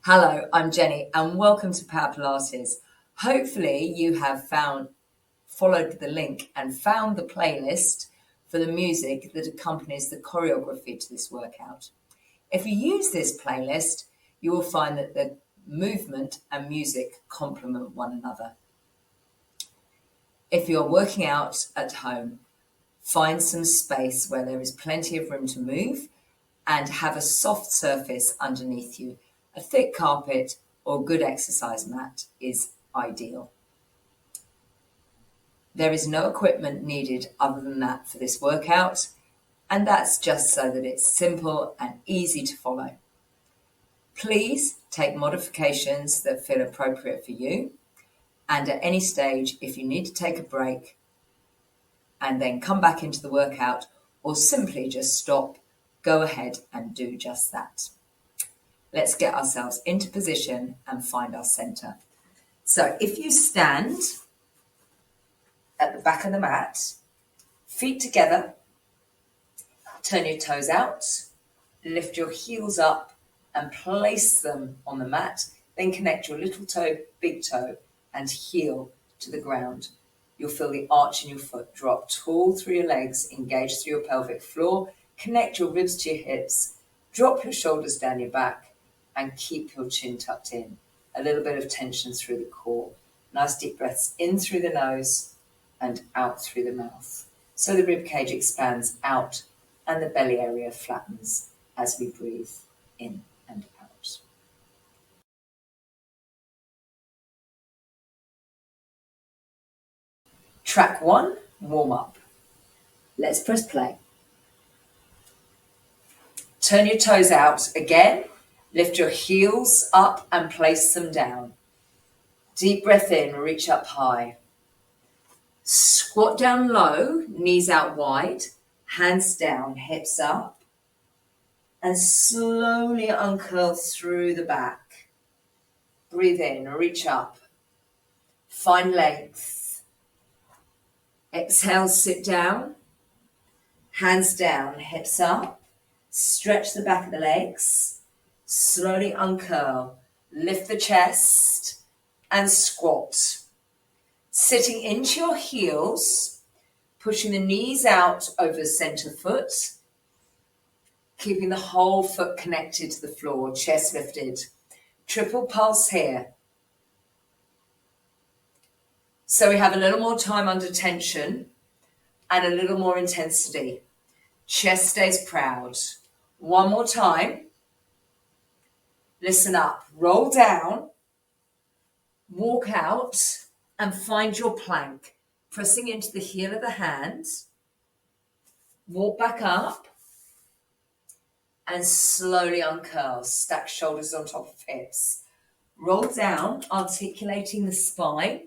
Hello, I'm Jenny and welcome to Power Pilates. Hopefully you have followed the link and found the playlist for the music that accompanies the choreography to this workout. If you use this playlist, you will find that the movement and music complement one another. If you're working out at home, find some space where there is plenty of room to move and have a soft surface underneath you. A thick carpet or good exercise mat is ideal. There is no equipment needed other than that for this workout, and that's just so that it's simple and easy to follow. Please take modifications that feel appropriate for you, and at any stage, if you need to take a break and then come back into the workout or simply just stop, go ahead and do just that. Let's get ourselves into position and find our center. So if you stand at the back of the mat, feet together, turn your toes out, lift your heels up and place them on the mat, then connect your little toe, big toe and heel to the ground. You'll feel the arch in your foot drop tall through your legs, engage through your pelvic floor, connect your ribs to your hips, drop your shoulders down your back, and keep your chin tucked in. A little bit of tension through the core. Nice deep breaths in through the nose and out through the mouth. So the rib cage expands out and the belly area flattens as we breathe in and out. Track 1, warm up. Let's press play. Turn your toes out again. Lift your heels up and place them down. Deep breath in, reach up high. Squat down low, knees out wide, hands down, hips up. And slowly uncurl through the back. Breathe in, reach up. Find length. Exhale, sit down. Hands down, hips up. Stretch the back of the legs. Slowly uncurl, lift the chest and squat. Sitting into your heels, pushing the knees out over the center foot, keeping the whole foot connected to the floor, chest lifted. Triple pulse here. So we have a little more time under tension and a little more intensity. Chest stays proud. One more time. Listen up, roll down, walk out and find your plank, pressing into the heel of the hand, walk back up and slowly uncurl, stack shoulders on top of hips. Roll down, articulating the spine,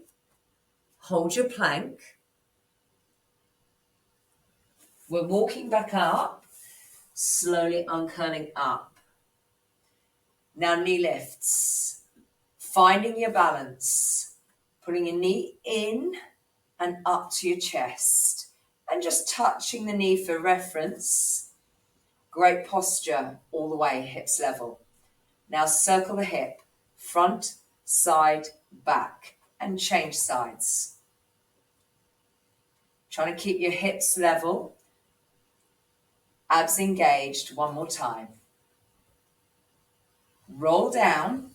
hold your plank. We're walking back up, slowly uncurling up. Now knee lifts, finding your balance, putting your knee in and up to your chest and just touching the knee for reference. Great posture all the way, hips level. Now circle the hip, front, side, back, and change sides. Trying to keep your hips level, abs engaged, one more time. Roll down,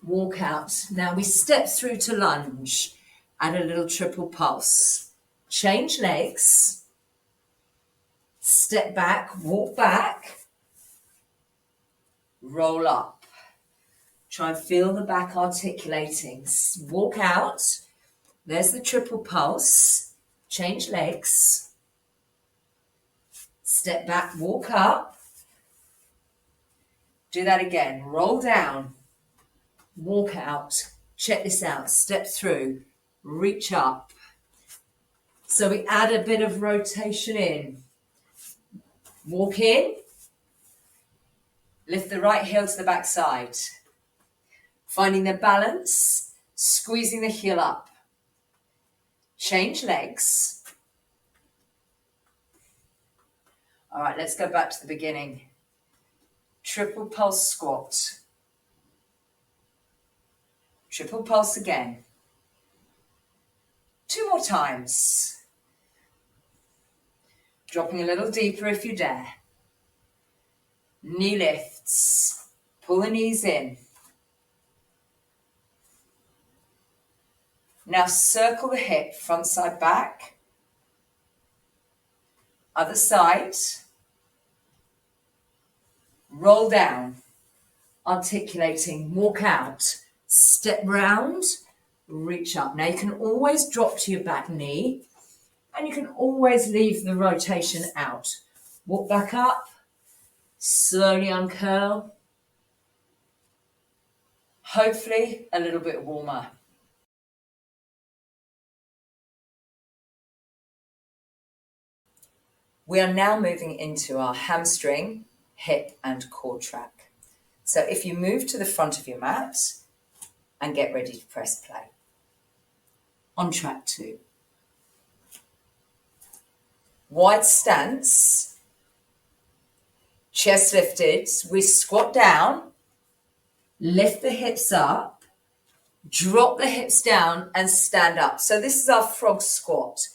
walk out. Now we step through to lunge and a little triple pulse. Change legs, step back, walk back, roll up. Try and feel the back articulating. Walk out, there's the triple pulse. Change legs, step back, walk up. Do that again, roll down, walk out. Check this out, step through, reach up. So we add a bit of rotation in. Walk in, lift the right heel to the back side. Finding the balance, squeezing the heel up. Change legs. All right, let's go back to the beginning. Triple pulse squat. Triple pulse again. 2 more times. Dropping a little deeper if you dare. Knee lifts. Pull the knees in. Now circle the hip, front side back. Other side. Roll down. Articulating, walk out. Step round, reach up. Now you can always drop to your back knee and you can always leave the rotation out. Walk back up, slowly uncurl. Hopefully a little bit warmer. We are now moving into our hamstring, hip and core track. So if you move to the front of your mat and get ready to press play. On track 2. Wide stance, chest lifted. We squat down, lift the hips up, drop the hips down and stand up. So this is our frog squat.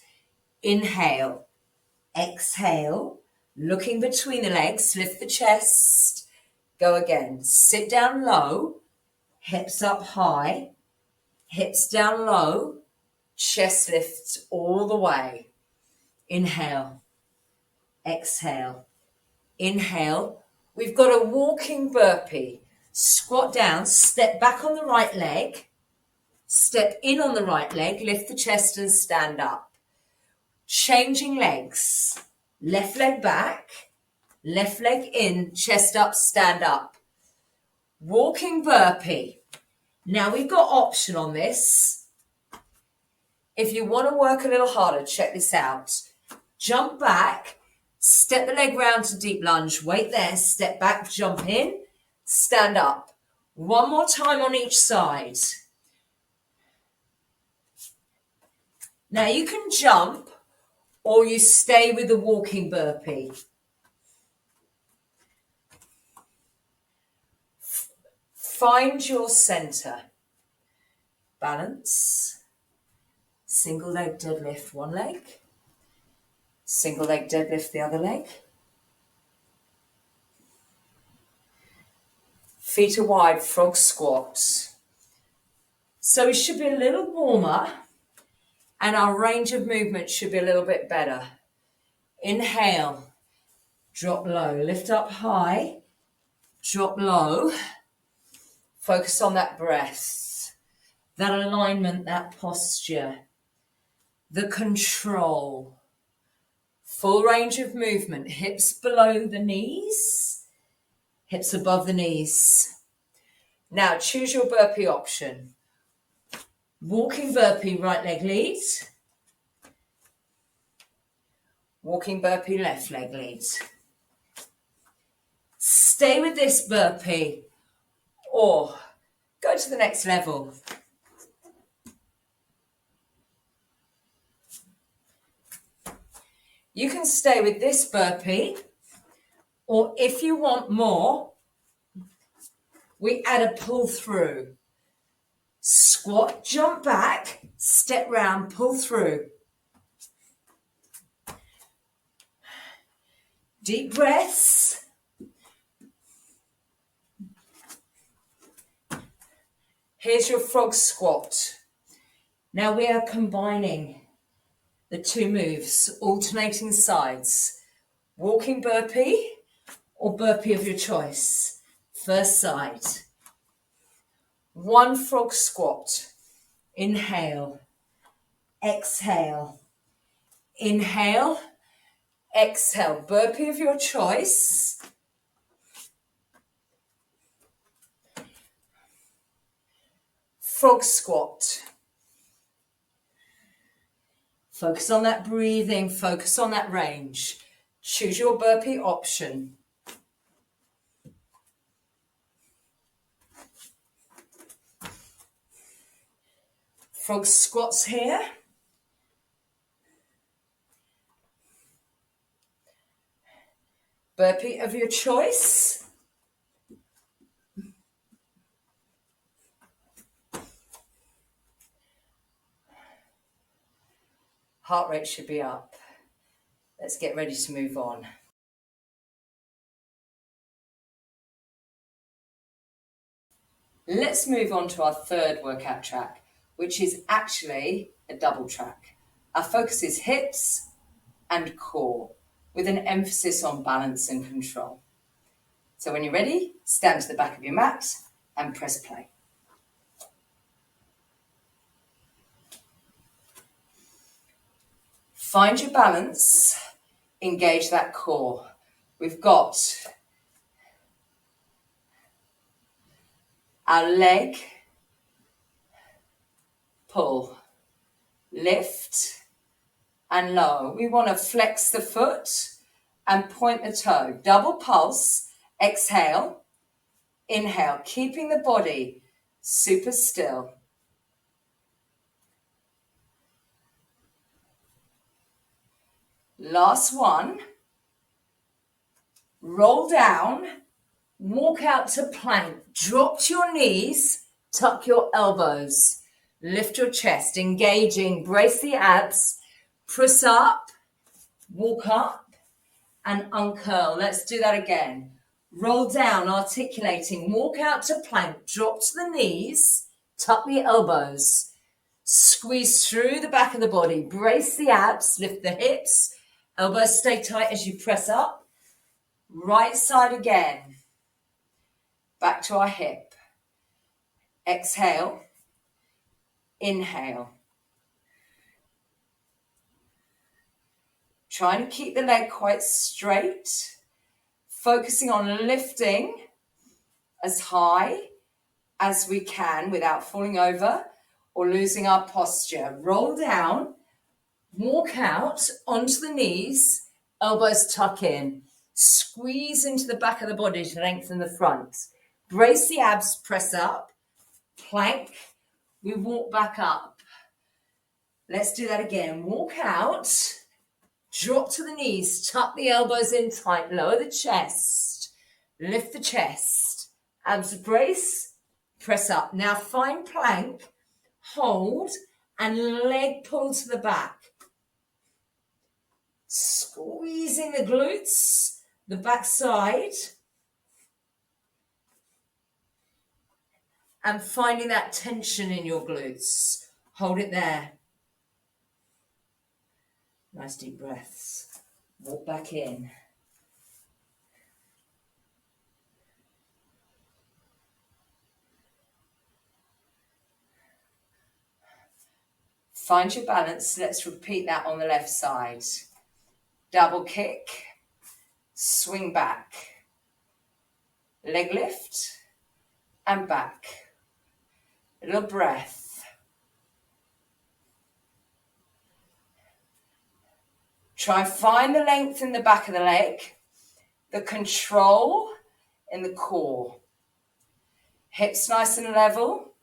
Inhale, exhale, looking between the legs, lift the chest, go again. Sit down low, hips up high, hips down low, chest lifts all the way. Inhale, exhale, inhale. We've got a walking burpee. Squat down, step back on the right leg, step in on the right leg, lift the chest and stand up. Changing legs. Left leg back, left leg in, chest up, stand up. Walking burpee. Now we've got option on this. If you want to work a little harder, check this out. Jump back, step the leg round to deep lunge, wait there, step back, jump in, stand up. One more time on each side. Now you can jump or you stay with the walking burpee. Find your center. Balance. Single leg deadlift one leg. Single leg deadlift the other leg. Feet are wide, frog squat. So it should be a little warmer and our range of movement should be a little bit better. Inhale, drop low, lift up high, drop low. Focus on that breath, that alignment, that posture, the control. Full range of movement, hips below the knees, hips above the knees. Now choose your burpee option. Walking burpee, right leg lead. Walking burpee, left leg lead. Stay with this burpee or go to the next level. You can stay with this burpee, or if you want more, we add a pull through. Squat, jump back, step round, pull through. Deep breaths. Here's your frog squat. Now we are combining the two moves, alternating sides. Walking burpee or burpee of your choice. First side. One frog squat. Inhale. Exhale. Inhale. Exhale. Burpee of your choice. Frog squat. Focus on that breathing, focus on that range. Choose your burpee option. Frog squats here. Burpee of your choice. Heart rate should be up. Let's get ready to move on. Let's move on to our third workout track, which is actually a double track. Our focus is hips and core, with an emphasis on balance and control. So when you're ready, stand to the back of your mat and press play. Find your balance, engage that core. We've got our leg, pull, lift and lower. We want to flex the foot and point the toe. Double pulse, exhale, inhale, keeping the body super still. Last one. Roll down, walk out to plank. Drop to your knees, tuck your elbows, lift your chest, engaging, brace the abs, press up, walk up and uncurl. Let's do that again. Roll down, articulating, walk out to plank, drop to the knees, tuck the elbows, squeeze through the back of the body, brace the abs, lift the hips, elbows stay tight as you press up. Right side again. Back to our hip. Exhale, inhale. Trying to keep the leg quite straight, focusing on lifting as high as we can without falling over or losing our posture. Roll down, walk out onto the knees, elbows tuck in. Squeeze into the back of the body to lengthen the front. Brace the abs, press up, plank. We walk back up. Let's do that again. Walk out, drop to the knees, tuck the elbows in tight, lower the chest, lift the chest, abs brace, press up. Now find plank, hold, and leg pull to the back. Squeezing the glutes, the back side, and finding that tension in your glutes. Hold it there. Nice deep breaths. Walk back in. Find your balance. Let's repeat that on the left side. Double kick, swing back, leg lift and back. A little breath. Try and find the length in the back of the leg, the control in the core. Hips nice and level.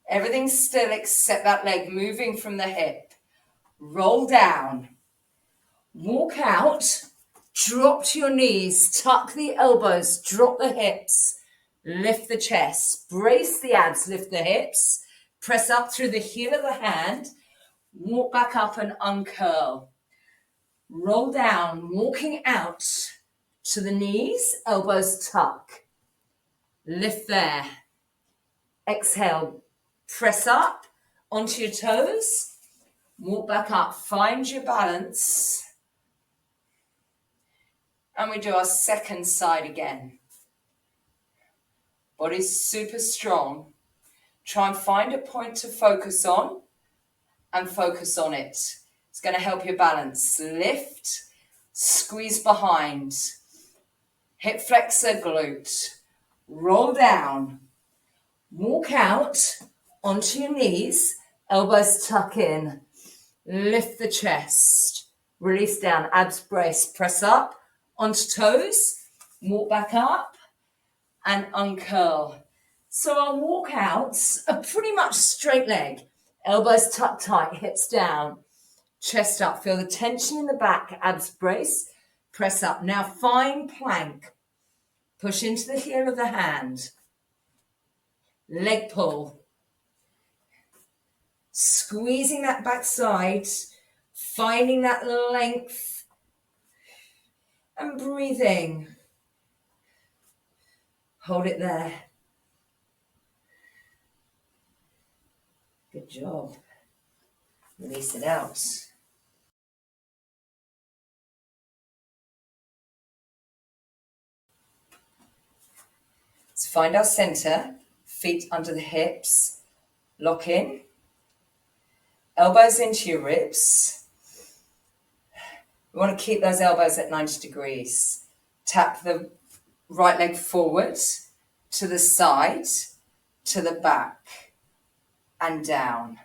Everything's still except that leg moving from the hip. Roll down. Walk out, drop to your knees, tuck the elbows, drop the hips, lift the chest, brace the abs, lift the hips, press up through the heel of the hand, walk back up and uncurl. Roll down, walking out to the knees, elbows tuck, lift there. Exhale, press up onto your toes, walk back up, find your balance. And we do our second side again. Body's super strong. Try and find a point to focus on and focus on it. It's going to help your balance. Lift, squeeze behind. Hip flexor, glute. Roll down. Walk out onto your knees. Elbows tuck in. Lift the chest. Release down. Abs brace. Press up. Onto toes, walk back up and uncurl. So our walkouts are pretty much straight leg, elbows tucked tight, hips down, chest up. Feel the tension in the back, abs brace, press up. Now find plank. Push into the heel of the hand. Leg pull. Squeezing that backside, finding that length and breathing. Hold it there. Good job. Release it out. Let's find our center, feet under the hips, lock in, elbows into your ribs. We want to keep those elbows at 90 degrees. Tap the right leg forward, to the side, to the back, and down.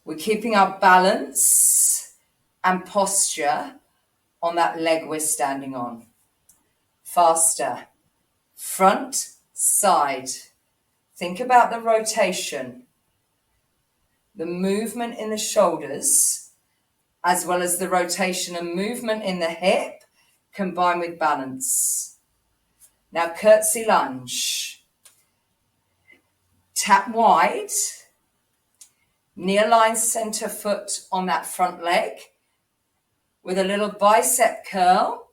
We're keeping our balance and posture on that leg we're standing on. Faster. Front, side. Think about the rotation, the movement in the shoulders, as well as the rotation and movement in the hip, combined with balance. Now, curtsy lunge. Tap wide. Knee align center foot on that front leg with a little bicep curl,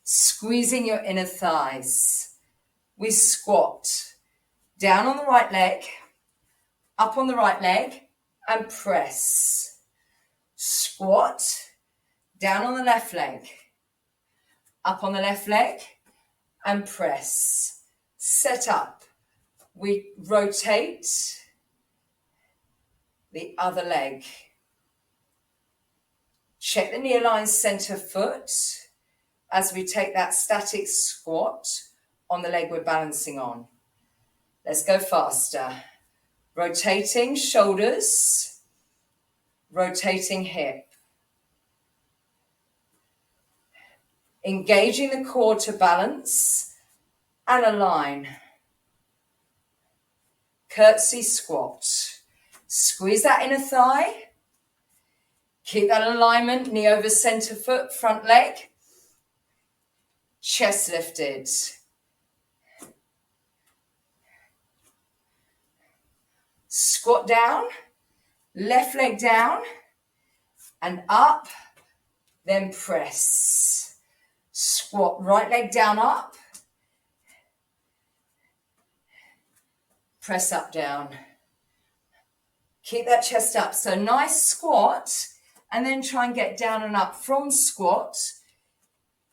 squeezing your inner thighs. We squat down on the right leg, up on the right leg, and press. Squat down on the left leg, up on the left leg, and press. Set up. We rotate the other leg. Check the knee align center foot as we take that static squat on the leg we're balancing on. Let's go faster. Rotating shoulders, rotating hip. Engaging the core to balance and align. Curtsy squat. Squeeze that inner thigh. Keep that alignment, knee over center foot, front leg. Chest lifted. Squat down, left leg down, and up, then press. Squat, right leg down, up. Press up, down. Keep that chest up. So nice squat, and then try and get down and up from squat.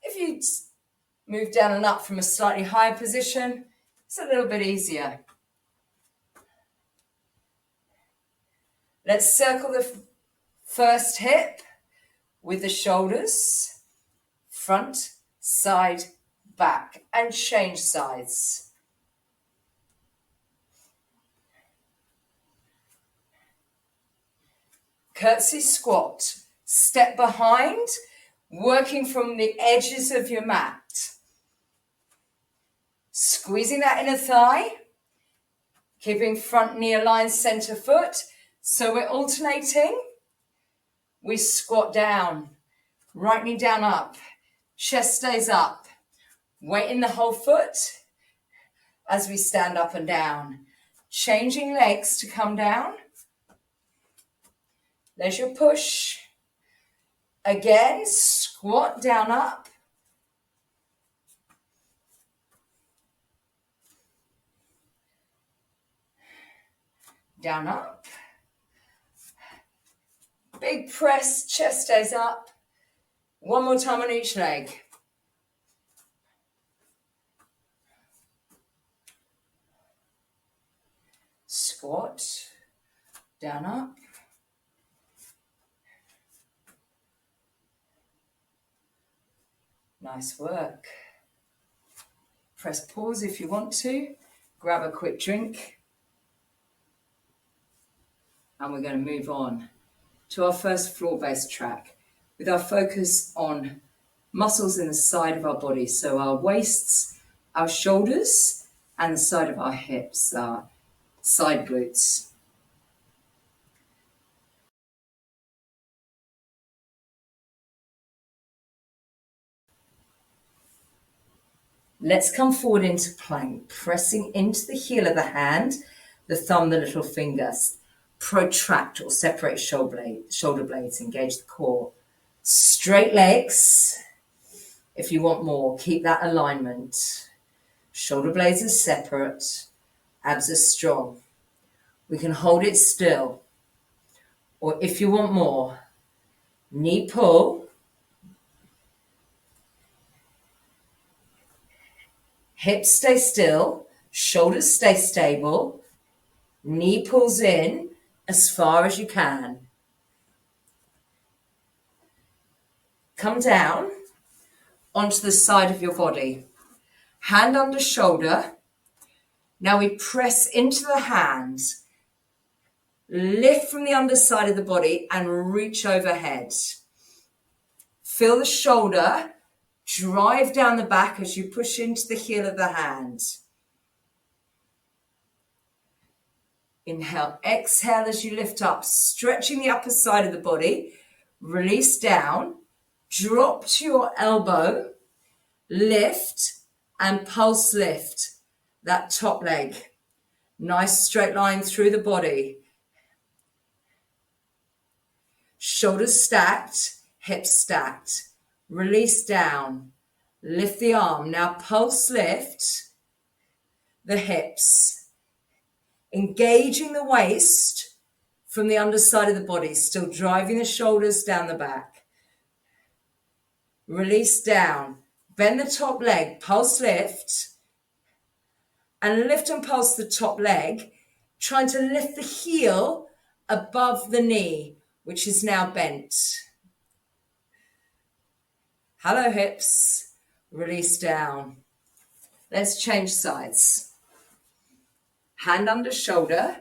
If you move down and up from a slightly higher position, it's a little bit easier. Let's circle the first hip with the shoulders, front, side, back, and change sides. Curtsy squat, step behind, working from the edges of your mat. Squeezing that inner thigh, keeping front knee aligned, center foot. So we're alternating. We squat down, right knee down, up, chest stays up. Weight in the whole foot as we stand up and down. Changing legs to come down. There's your push. Again, squat down, up. Down, up. Big press, chest stays up. One more time on each leg. Squat, down, up. Nice work. Press pause if you want to. Grab a quick drink. And we're going to move on to our first floor-based track with our focus on muscles in the side of our body. So our waists, our shoulders, and the side of our hips, our side glutes. Let's come forward into plank, pressing into the heel of the hand, the thumb, the little fingers. protract or separate shoulder blades, engage the core. Straight legs. If you want more, keep that alignment. Shoulder blades are separate, abs are strong. We can hold it still. Or if you want more, knee pull, hips stay still, shoulders stay stable, knee pulls in as far as you can. Come down onto the side of your body. Hand under shoulder. Now we press into the hands. Lift from the underside of the body and reach overhead. Feel the shoulder drive down the back as you push into the heel of the hand. Inhale, exhale as you lift up, stretching the upper side of the body. Release down, drop to your elbow, lift and pulse lift that top leg. Nice straight line through the body. Shoulders stacked, hips stacked. Release down, lift the arm. Now pulse lift the hips. Engaging the waist from the underside of the body, still driving the shoulders down the back. Release down, bend the top leg, pulse lift, and lift and pulse the top leg, trying to lift the heel above the knee, which is now bent. Hello, hips. Release down. Let's change sides. Hand under shoulder.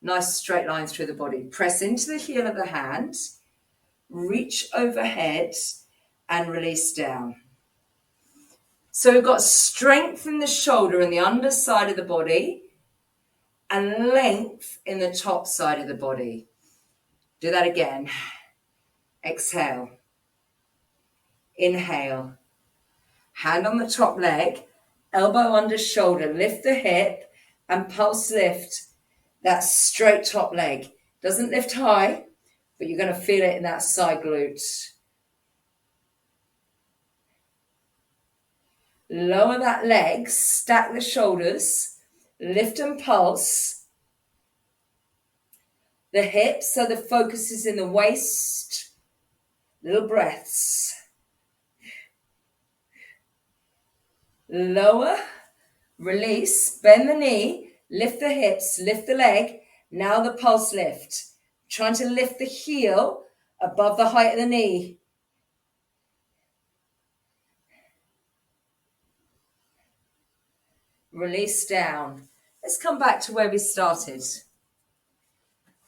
Nice straight line through the body. Press into the heel of the hand. Reach overhead and release down. So we've got strength in the shoulder and the underside of the body and length in the top side of the body. Do that again. Exhale. Inhale. Hand on the top leg, elbow under shoulder, lift the hip and pulse lift that straight top leg. Doesn't lift high, but you're going to feel it in that side glute. Lower that leg, stack the shoulders, lift and pulse the hips so the focus is in the waist. Little breaths. Lower, release, bend the knee, lift the hips, lift the leg. Now the pulse lift. Trying to lift the heel above the height of the knee. Release down. Let's come back to where we started.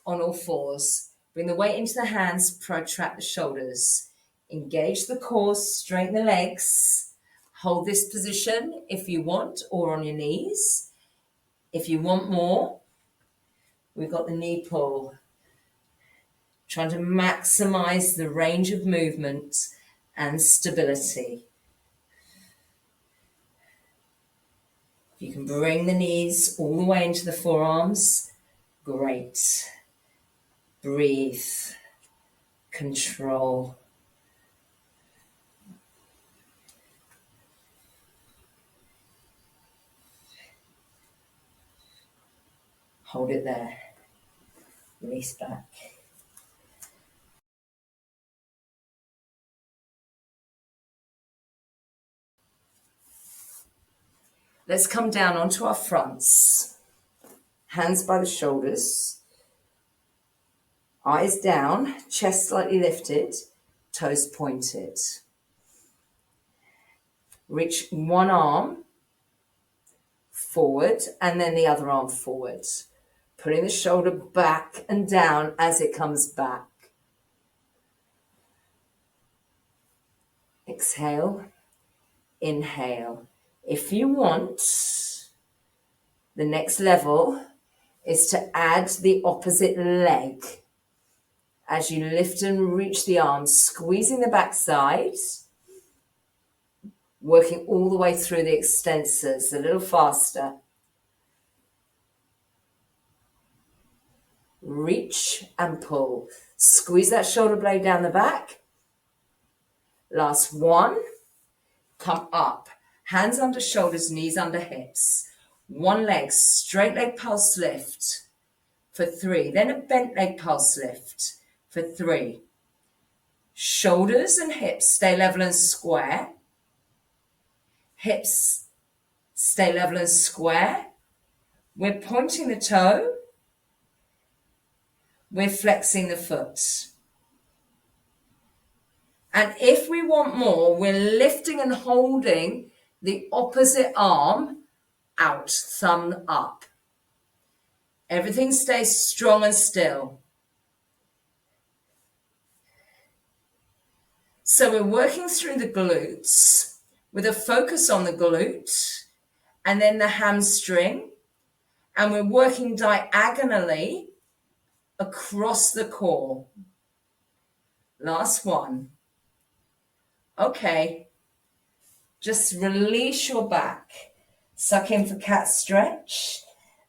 On all fours. Bring the weight into the hands, protract the shoulders. Engage the core, straighten the legs. Hold this position if you want, or on your knees. If you want more, we've got the knee pull. Trying to maximize the range of movement and stability. You can bring the knees all the way into the forearms. Great. Breathe. Control. Hold it there. Release back. Let's come down onto our fronts. Hands by the shoulders. Eyes down, chest slightly lifted, toes pointed. Reach one arm forward and then the other arm forward. Putting the shoulder back and down as it comes back. Exhale, inhale. If you want, the next level is to add the opposite leg. As you lift and reach the arms, squeezing the backside, working all the way through the extensors, a little faster. Reach and pull. Squeeze that shoulder blade down the back. Last one. Come up. Hands under shoulders, knees under hips. One leg, straight leg pulse lift for 3. Then a bent leg pulse lift for 3. Shoulders and hips stay level and square. Hips stay level and square. We're pointing the toe. We're flexing the foot. And if we want more, we're lifting and holding the opposite arm out, thumb up. Everything stays strong and still. So we're working through the glutes with a focus on the glute and then the hamstring. And we're working diagonally across the core. Last one. Okay. Just release your back. Suck in for cat stretch.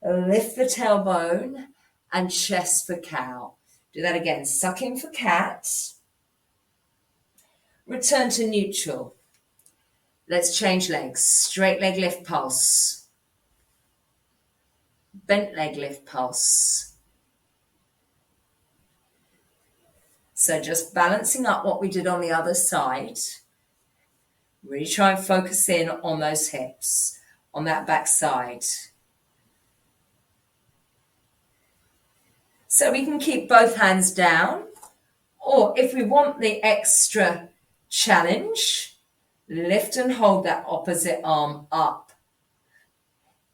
Lift the tailbone and chest for cow. Do that again. Suck in for cat. Return to neutral. Let's change legs. Straight leg lift pulse. Bent leg lift pulse. So just balancing up what we did on the other side. Really try and focus in on those hips, on that back side. So we can keep both hands down, or if we want the extra challenge, lift and hold that opposite arm up.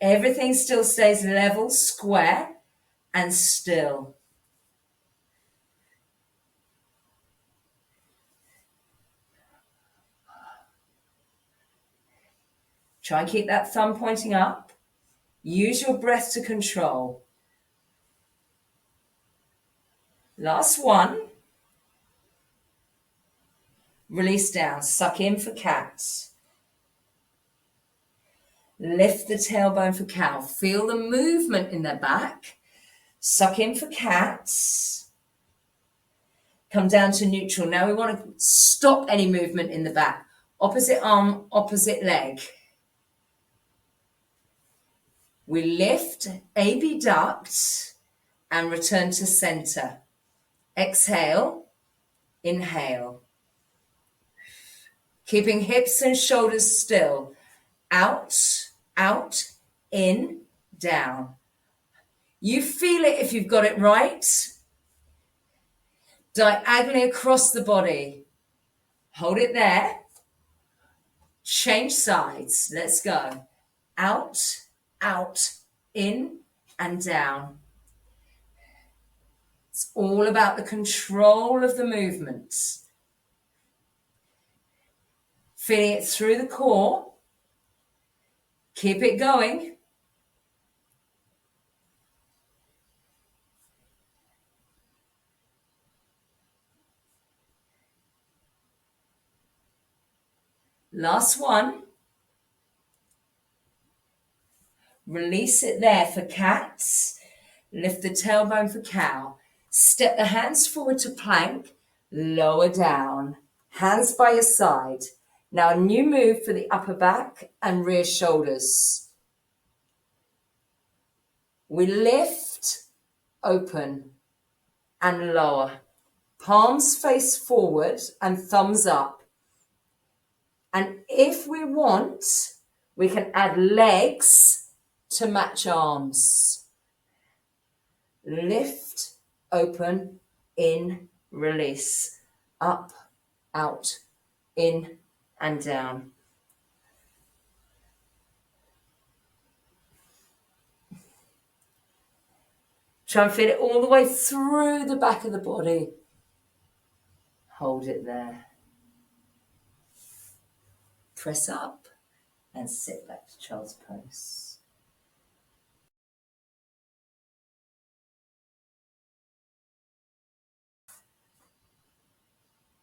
Everything still stays level, square, and still. Try and keep that thumb pointing up. Use your breath to control. Last one. Release down. Suck in for cat. Lift the tailbone for cow. Feel the movement in the back. Suck in for cat. Come down to neutral. Now we want to stop any movement in the back. Opposite arm, opposite leg. We lift, abduct, and return to center. Exhale, inhale. Keeping hips and shoulders still. Out, out, in, down. You feel it if you've got it right. Diagonally across the body. Hold it there. Change sides. Let's go. Out, out, in, and down. It's all about the control of the movements. Feeling it through the core. Keep it going. Last one. Release it there for cats. Lift the tailbone for cow. Step the hands forward to plank. Lower down. Hands by your side. Now a new move for the upper back and rear shoulders. We lift, open, and lower. Palms face forward and thumbs up. And if we want, we can add legs to match arms. Lift, open, in, release. Up, out, in, and down. Try and feel it all the way through the back of the body. Hold it there. Press up and sit back to child's pose.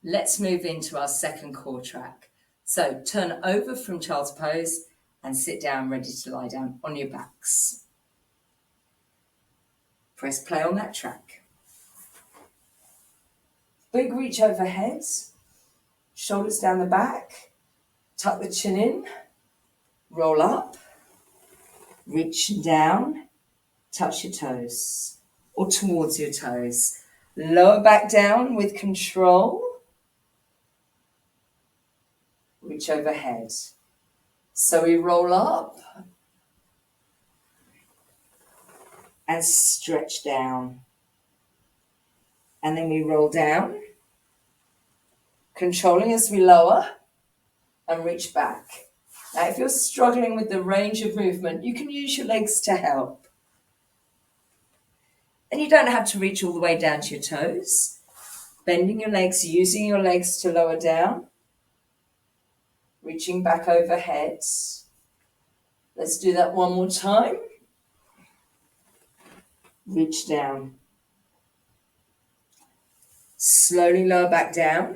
Let's move into our second core track. So turn over from child's pose and sit down ready to lie down on your backs. Press play on that track. Big reach overhead, shoulders down the back, tuck the chin in, roll up, reach down, touch your toes or towards your toes. Lower back down with control, reach overhead. So we roll up and stretch down. And then we roll down, controlling as we lower and reach back. Now, if you're struggling with the range of movement, you can use your legs to help. And you don't have to reach all the way down to your toes. Bending your legs, using your legs to lower down. Reaching back overhead. Let's do that one more time. Reach down. Slowly lower back down.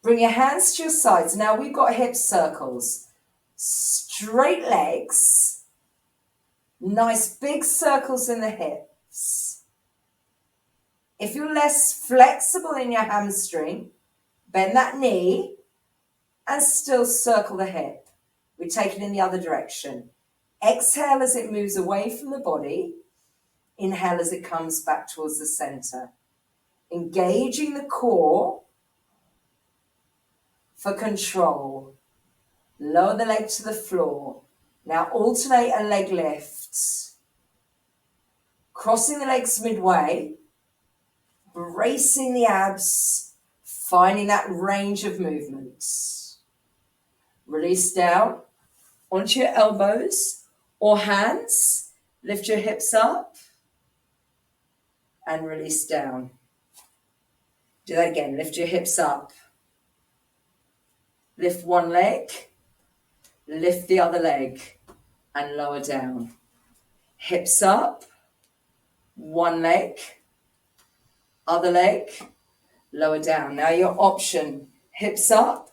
Bring your hands to your sides. Now we've got hip circles. Straight legs. Nice big circles in the hips. If you're less flexible in your hamstring, bend that knee and still circle the hip. We take it in the other direction. Exhale as it moves away from the body. Inhale as it comes back towards the center. Engaging the core for control. Lower the leg to the floor. Now alternate a leg lift. Crossing the legs midway. Bracing the abs. Finding that range of movement. Release down onto your elbows or hands. Lift your hips up. And release down. Do that again. Lift your hips up. Lift one leg. Lift the other leg. And lower down. Hips up. One leg. Other leg. Lower down. Now your option. Hips up.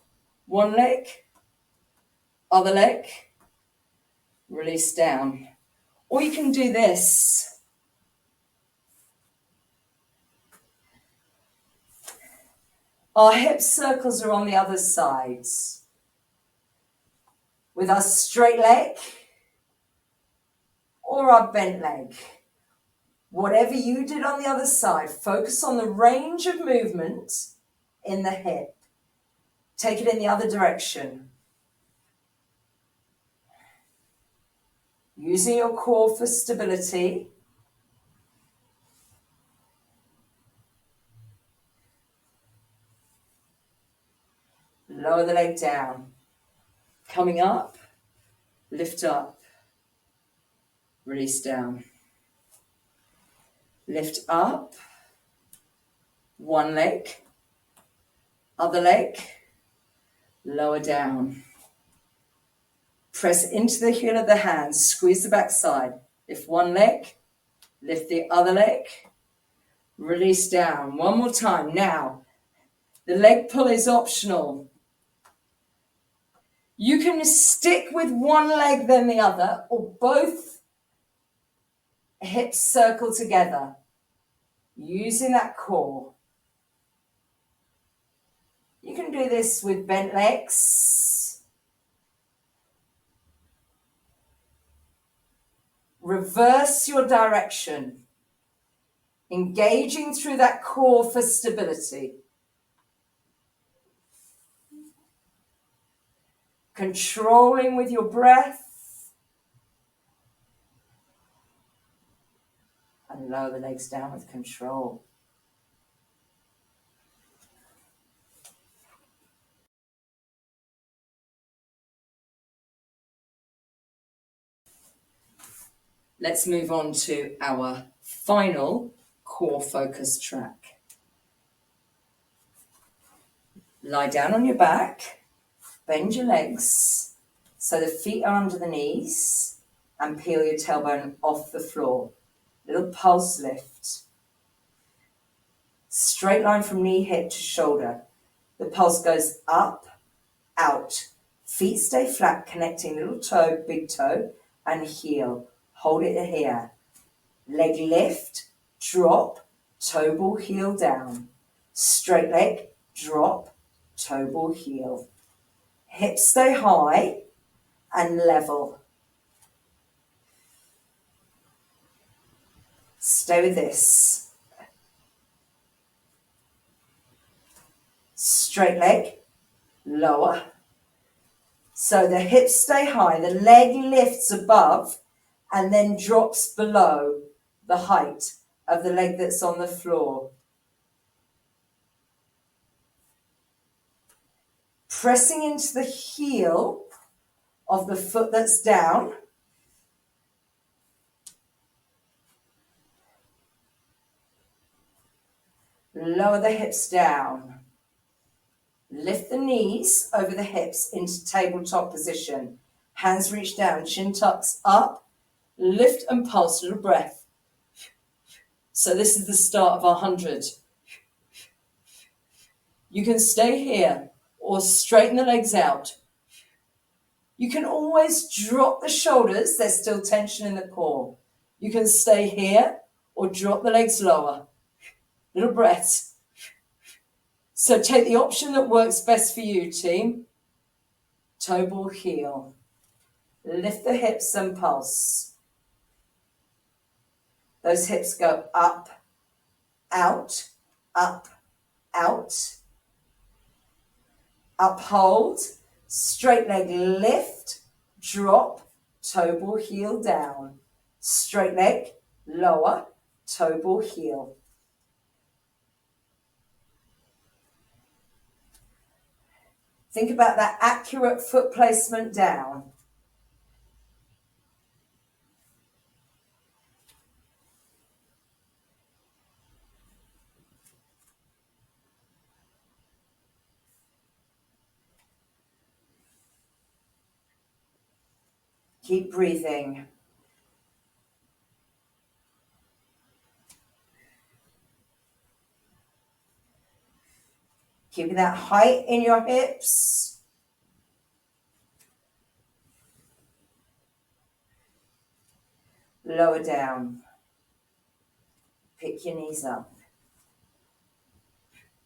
One leg. Other leg. Release down. Or you can do this. Our hip circles are on the other side. With our straight leg or our bent leg. Whatever you did on the other side, focus on the range of movement in the hip. Take it in the other direction. Using your core for stability. Lower the leg down. Coming up, lift up. Release down. Lift up. One leg. Other leg. Lower down. Press into the heel of the hands. Squeeze the backside. Lift one leg. Lift the other leg. Release down. One more time. Now, the leg pull is optional. You can stick with one leg then the other, or both hips circle together, using that core. You can do this with bent legs. Reverse your direction, engaging through that core for stability. Controlling with your breath. And lower the legs down with control. Let's move on to our final core focus track. Lie down on your back. Bend your legs so the feet are under the knees and peel your tailbone off the floor. Little pulse lift. Straight line from knee, hip to shoulder. The pulse goes up, out. Feet stay flat, connecting little toe, big toe, and heel. Hold it here. Leg lift, drop, toe ball, heel down. Straight leg, drop, toe ball, heel. Hips stay high and level. Stay with this. Straight leg, lower. So the hips stay high, the leg lifts above and then drops below the height of the leg that's on the floor. Pressing into the heel of the foot that's down. Lower the hips down. Lift the knees over the hips into tabletop position. Hands reach down, chin tucks up. Lift and pulse, little breath. So this is the start of our 100. You can stay here or straighten the legs out. You can always drop the shoulders, there's still tension in the core. You can stay here or drop the legs lower. Little breaths. So take the option that works best for you, team. Toe ball, heel. Lift the hips and pulse. Those hips go up, out, up, out. Uphold, straight leg lift, drop, toe ball, heel down. Straight leg, lower, toe ball, heel. Think about that accurate foot placement down. Keep breathing. Keeping that height in your hips. Lower down. Pick your knees up.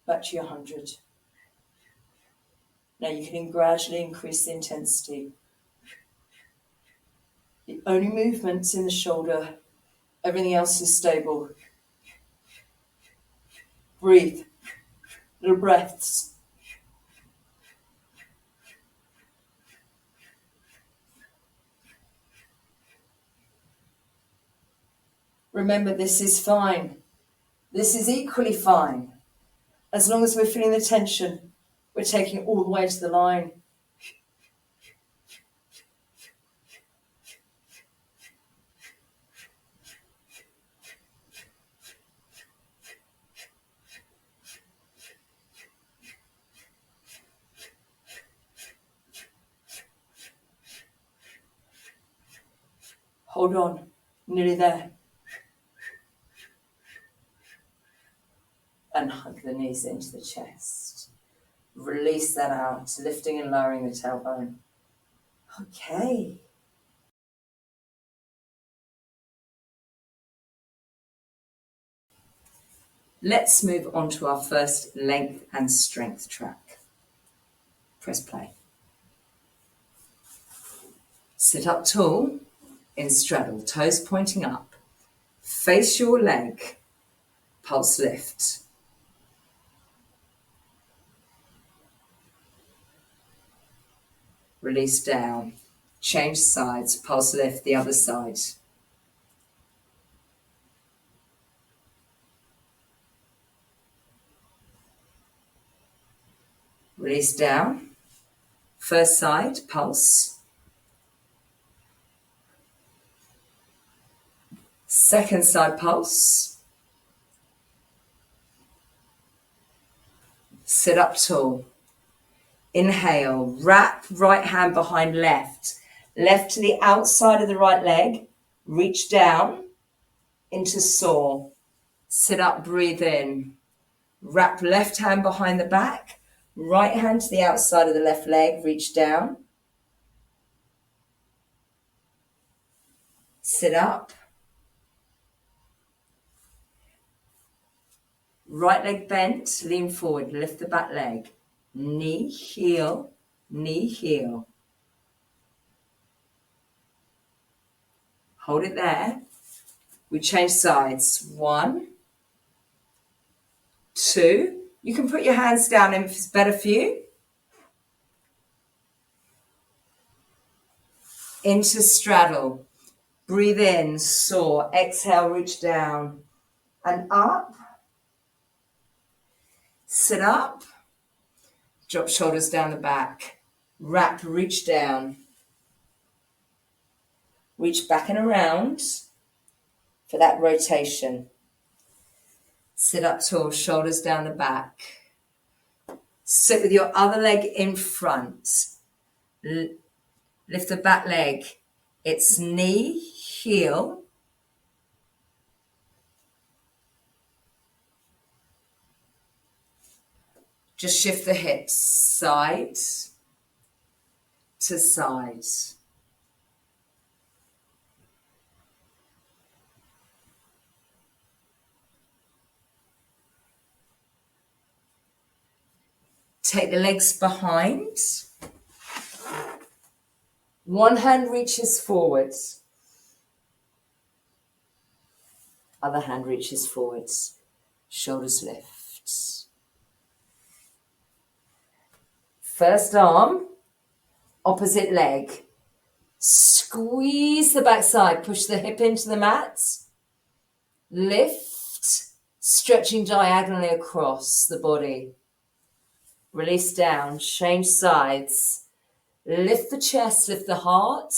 Back to your 100. Now you can gradually increase the intensity. The only movement's in the shoulder. Everything else is stable. Breathe. Little breaths. Remember, this is fine. This is equally fine. As long as we're feeling the tension, we're taking it all the way to the line. Hold on, nearly there. And hug the knees into the chest. Release that out, lifting and lowering the tailbone. Okay. Let's move on to our first length and strength track. Press play. Sit up tall in straddle, toes pointing up. Face your leg, pulse lift. Release down, change sides, pulse lift the other side. Release down, first side, pulse. Second side, pulse. Sit up tall. Inhale, wrap right hand behind left. Left to the outside of the right leg. Reach down into saw. Sit up, breathe in. Wrap left hand behind the back. Right hand to the outside of the left leg. Reach down. Sit up. Right leg bent, lean forward, lift the back leg. Knee, heel, knee, heel. Hold it there. We change sides. 1, 2. You can put your hands down if it's better for you. Into straddle. Breathe in, soar. Exhale, reach down and up. Sit up. Drop shoulders down the back. Wrap, reach down. Reach back and around for that rotation. Sit up tall, shoulders down the back. Sit with your other leg in front. Lift the back leg. It's knee, heel. Just shift the hips side to side. Take the legs behind. One hand reaches forwards. Other hand reaches forwards. Shoulders lift. First arm, opposite leg. Squeeze the back side. Push the hip into the mat. Lift, stretching diagonally across the body. Release down, change sides. Lift the chest, lift the heart.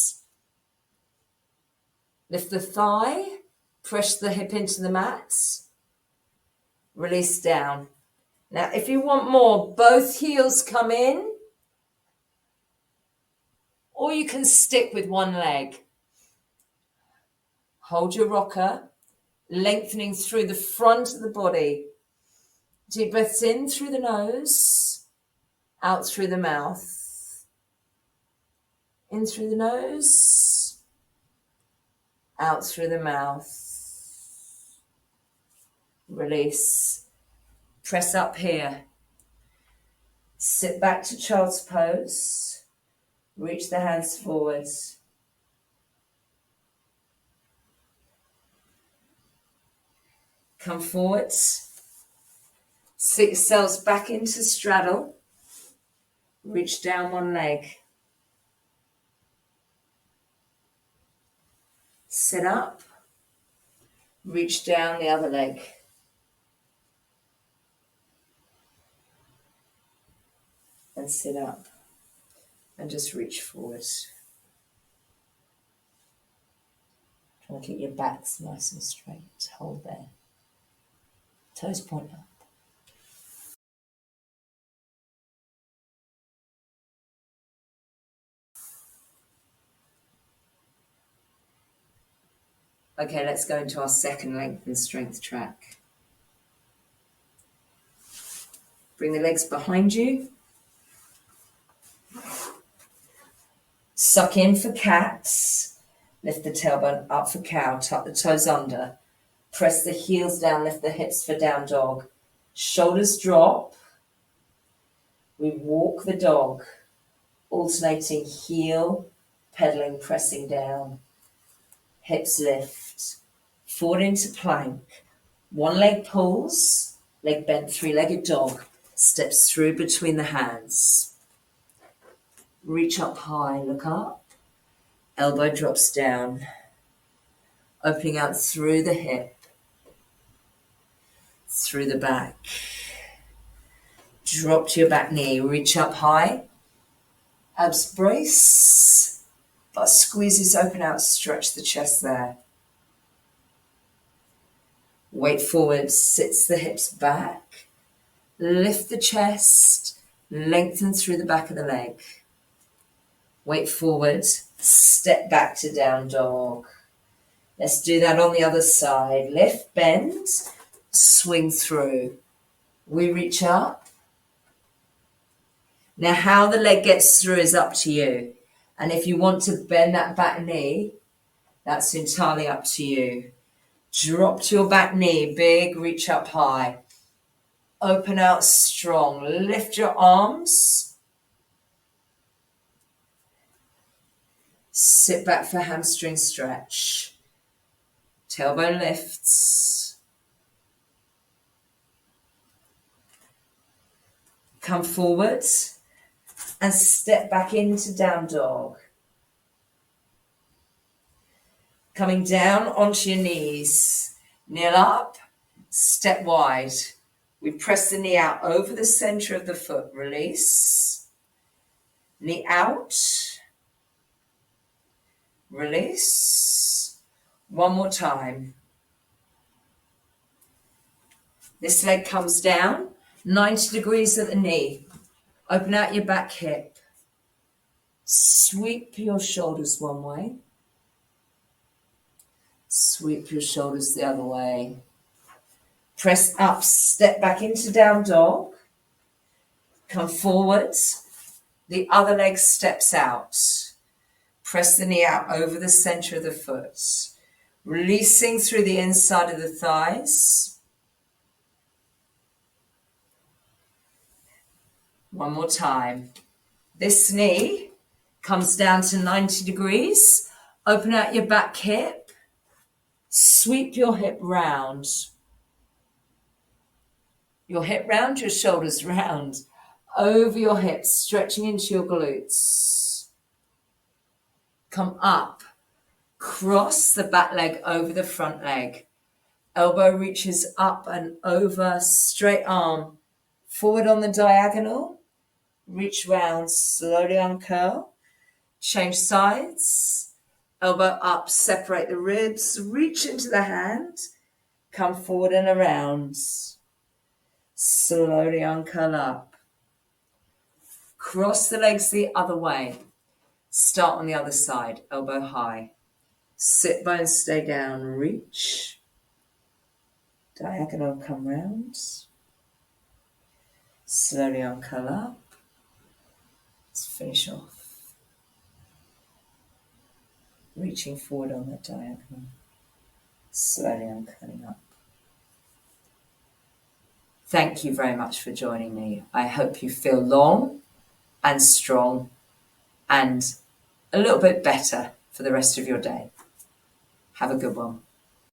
Lift the thigh, press the hip into the mat. Release down. Now, if you want more, both heels come in, or you can stick with one leg. Hold your rocker, lengthening through the front of the body. Deep breaths in through the nose, out through the mouth. In through the nose, out through the mouth. Release. Press up here. Sit back to child's pose. Reach the hands forwards. Come forwards. Sit yourselves back into straddle. Reach down one leg. Sit up. Reach down the other leg. And sit up. And just reach forward. Try to keep your backs nice and straight. Hold there. Toes point up. Okay, let's go into our second length and strength track. Bring the legs behind you. Suck in for cats. Lift the tailbone up for cow. Tuck the toes under. Press the heels down. Lift the hips for down dog. Shoulders drop. We walk the dog. Alternating heel, pedaling, pressing down. Hips lift. Forward into plank. One leg pulls. Leg bent, three-legged dog. Steps through between the hands. Reach up high, look up. Elbow drops down. Opening out through the hip. Through the back. Drop to your back knee. Reach up high. Abs brace. Butt squeezes open out. Stretch the chest there. Weight forward. Sits the hips back. Lift the chest. Lengthen through the back of the leg. Weight forward. Step back to down dog. Let's do that on the other side. Lift, bend, swing through. We reach up. Now how the leg gets through is up to you. And if you want to bend that back knee, That's entirely up to you. Drop to your back knee, big reach up high. Open out strong. Lift your arms. Sit back for hamstring stretch. Tailbone lifts. Come forward and step back into down dog. Coming down onto your knees. Kneel up, step wide. We press the knee out over the center of the foot. Release. Knee out. Release. One more time. This leg comes down, 90 degrees at the knee. Open out your back hip. Sweep your shoulders one way. Sweep your shoulders the other way. Press up, step back into down dog. Come forwards. The other leg steps out. Press the knee out over the center of the foot. Releasing through the inside of the thighs. One more time. This knee comes down to 90 degrees. Open out your back hip. Sweep your hip round. Your hip round, your shoulders round. Over your hips, stretching into your glutes. Come up. Cross the back leg over the front leg. Elbow reaches up and over, straight arm. Forward on the diagonal. Reach round, slowly uncurl. Change sides. Elbow up, separate the ribs. Reach into the hand. Come forward and around. Slowly uncurl up. Cross the legs the other way. Start on the other side, elbow high. Sit bones stay down, reach. Diagonal, come round. Slowly uncurl up. Let's finish off. Reaching forward on the diagonal. Slowly uncurling up. Thank you very much for joining me. I hope you feel long and strong and a little bit better for the rest of your day. Have a good one.